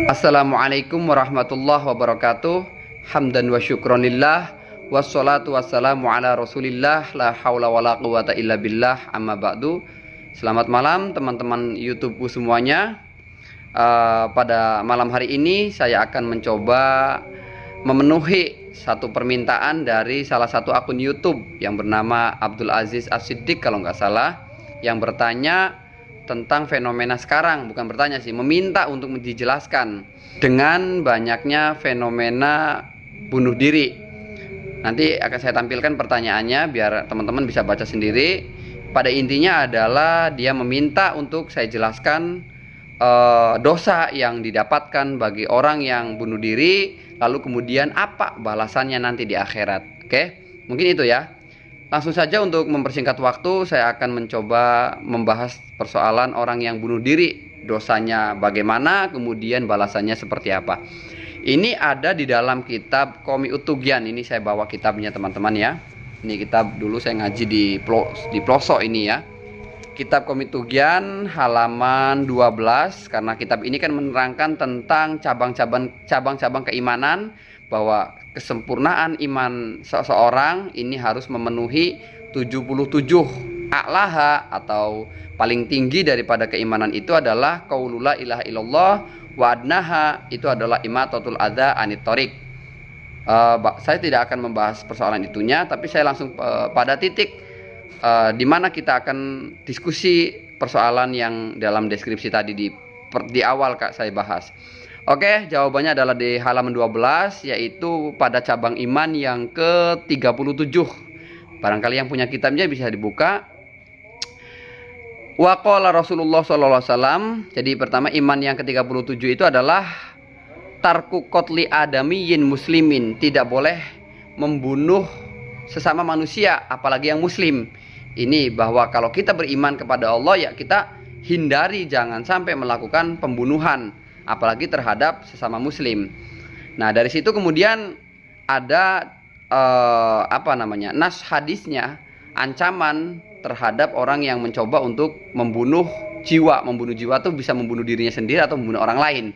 Assalamualaikum warahmatullahi wabarakatuh. Hamdan wa syukronillah, wassalatu wassalamu ala rasulillah, la hawla wa la quwata illa billah, amma ba'du. Selamat malam teman-teman YouTubeku semuanya. Pada malam hari ini saya akan mencoba memenuhi satu permintaan dari salah satu akun YouTube yang bernama Abdul Aziz As-Siddiq kalau nggak salah, yang bertanya tentang fenomena sekarang, bukan bertanya sih, meminta untuk dijelaskan dengan banyaknya fenomena bunuh diri. Nanti akan saya tampilkan pertanyaannya biar teman-teman bisa baca sendiri. Pada intinya adalah dia meminta untuk saya jelaskan dosa yang didapatkan bagi orang yang bunuh diri, lalu kemudian apa balasannya nanti di akhirat. Oke, mungkin itu ya. Langsung saja untuk mempersingkat waktu, saya akan mencoba membahas persoalan orang yang bunuh diri, dosanya bagaimana, kemudian balasannya seperti apa. Ini ada di dalam kitab Qomi Ut-Tughyan. Ini saya bawa kitabnya teman-teman ya. Ini kitab dulu saya ngaji di pelosok ini ya. Kitab Qomi Ut-Tughyan halaman 12, karena kitab ini kan menerangkan tentang cabang-cabang keimanan, bahwa kesempurnaan iman seseorang ini harus memenuhi 77 a'laha, atau paling tinggi daripada keimanan itu adalah qaulu la ilaha illallah, wa adnaha itu adalah imatatul adza anit thoriq. Saya tidak akan membahas persoalan itunya, tapi saya langsung pada titik di mana kita akan diskusi persoalan yang dalam deskripsi tadi di awal Kak saya bahas. Oke, jawabannya adalah di halaman 12, yaitu pada cabang iman yang ke-37. Barangkali yang punya kitabnya bisa dibuka. Wa qala Rasulullah SAW. Jadi pertama, iman yang ke-37 itu adalah tarku qatli adamiyyin muslimin. Tidak boleh membunuh sesama manusia, apalagi yang muslim. Ini bahwa kalau kita beriman kepada Allah, ya kita hindari jangan sampai melakukan pembunuhan, apalagi terhadap sesama muslim. Nah, dari situ kemudian ada nas hadisnya, ancaman terhadap orang yang mencoba untuk membunuh jiwa. Membunuh jiwa itu bisa membunuh dirinya sendiri atau membunuh orang lain.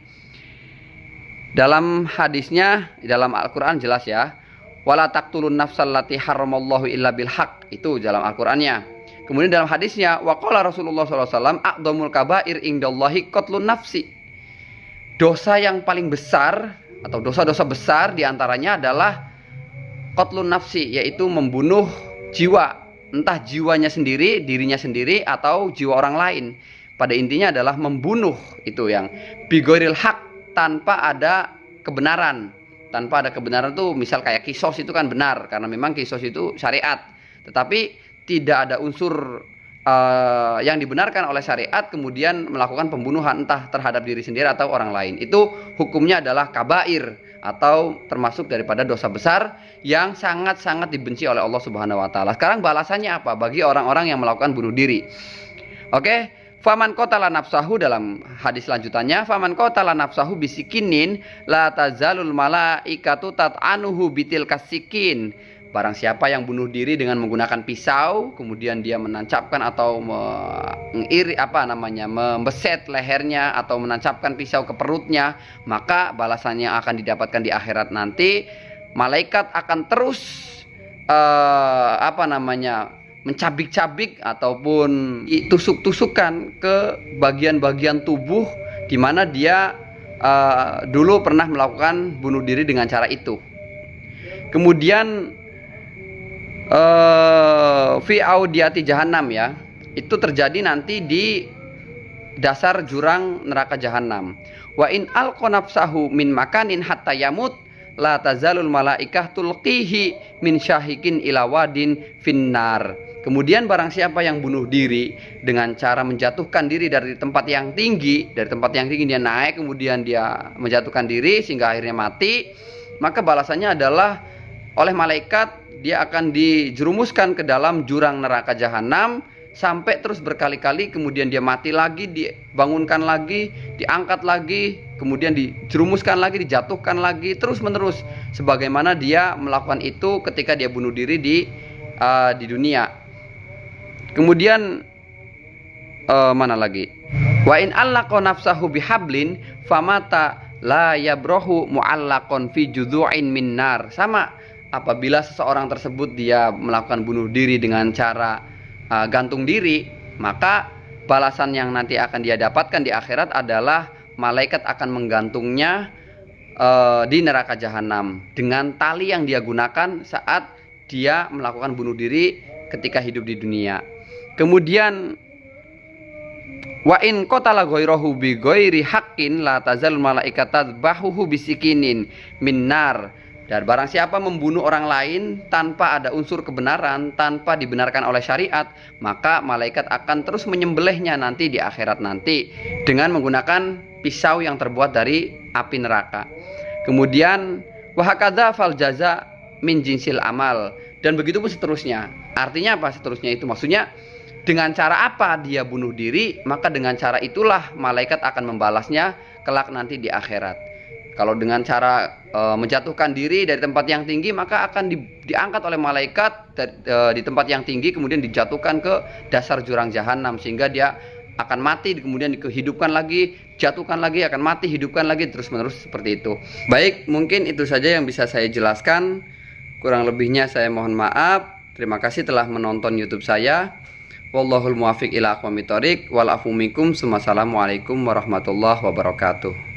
Dalam hadisnya, dalam Al-Quran jelas ya, wala taqtulun nafsal lati haramallahu illa bil haq, itu dalam Al-Qur'annya. Kemudian dalam hadisnya, wa qala Rasulullah SAW, a'dhamul kabair indallahi qatlun nafsi. Dosa yang paling besar atau dosa-dosa besar diantaranya adalah qatlun nafsi, yaitu membunuh jiwa, entah jiwanya sendiri, dirinya sendiri, atau jiwa orang lain. Pada intinya adalah membunuh, itu yang bighairil haq, tanpa ada kebenaran. Tanpa ada kebenaran tuh, misal kayak kisos itu kan benar, karena memang kisos itu syariat. Tetapi tidak ada unsur yang dibenarkan oleh syariat, kemudian melakukan pembunuhan entah terhadap diri sendiri atau orang lain. Itu hukumnya adalah kabair, atau termasuk daripada dosa besar yang sangat-sangat dibenci oleh Allah Subhanahu wa taala. Sekarang balasannya apa bagi orang-orang yang melakukan bunuh diri? Oke. Faman qatala nafsahu, dalam hadis lanjutannya, faman qatala nafsahu bisikinin la tazalul malaikatu tat'anuhu bitil kasikin. Barang siapa yang bunuh diri dengan menggunakan pisau, kemudian dia menancapkan atau membeset lehernya atau menancapkan pisau ke perutnya, maka balasannya akan didapatkan di akhirat nanti. Malaikat akan terus mencabik-cabik ataupun tusuk-tusukan ke bagian-bagian tubuh di mana dia dulu pernah melakukan bunuh diri dengan cara itu. Kemudian fi audiyati jahannam ya, itu terjadi nanti di dasar jurang neraka jahanam. Wa in alqa nafsahu min makanin hatta yamut la tazalul malaikah tulqihi min syahikin ila wadin finnar. Kemudian barang siapa yang bunuh diri dengan cara menjatuhkan diri dari tempat yang tinggi, dia naik, kemudian dia menjatuhkan diri sehingga akhirnya mati, maka balasannya adalah oleh malaikat dia akan dijerumuskan ke dalam jurang neraka jahanam sampai terus berkali-kali, kemudian dia mati lagi, dibangunkan lagi, diangkat lagi, kemudian dijerumuskan lagi, dijatuhkan lagi, terus menerus sebagaimana dia melakukan itu ketika dia bunuh diri di dunia. Kemudian mana lagi? Wa in allaqa nafsahu bihablin famata la yabrohu mu'allaqon fi judhu'in min nar. Sama, apabila seseorang tersebut dia melakukan bunuh diri dengan cara gantung diri, maka balasan yang nanti akan dia dapatkan di akhirat adalah malaikat akan menggantungnya di neraka jahanam dengan tali yang dia gunakan saat dia melakukan bunuh diri ketika hidup di dunia. Kemudian wa in qatala ghairahu bi ghairi haqqin la tazal malaikata bahuhu bisikinin min nar. Dan barang siapa membunuh orang lain tanpa ada unsur kebenaran, tanpa dibenarkan oleh syariat, maka malaikat akan terus menyembelihnya nanti di akhirat nanti dengan menggunakan pisau yang terbuat dari api neraka. Kemudian wa hakadza fal jaza min jinsil amal, dan begitu pun seterusnya. Artinya apa seterusnya itu? Maksudnya dengan cara apa dia bunuh diri, maka dengan cara itulah malaikat akan membalasnya kelak nanti di akhirat. Kalau dengan cara menjatuhkan diri dari tempat yang tinggi, maka akan diangkat oleh malaikat di tempat yang tinggi, kemudian dijatuhkan ke dasar jurang jahanam, sehingga dia akan mati, kemudian dihidupkan lagi, jatuhkan lagi, akan mati, hidupkan lagi, terus menerus seperti itu. Baik, mungkin itu saja yang bisa saya jelaskan. Kurang lebihnya saya mohon maaf. Terima kasih telah menonton YouTube saya. Wallahul muwaffiq ila aqwamit thoriq wal afu minkum. Wassalamualaikum warahmatullahi wabarakatuh.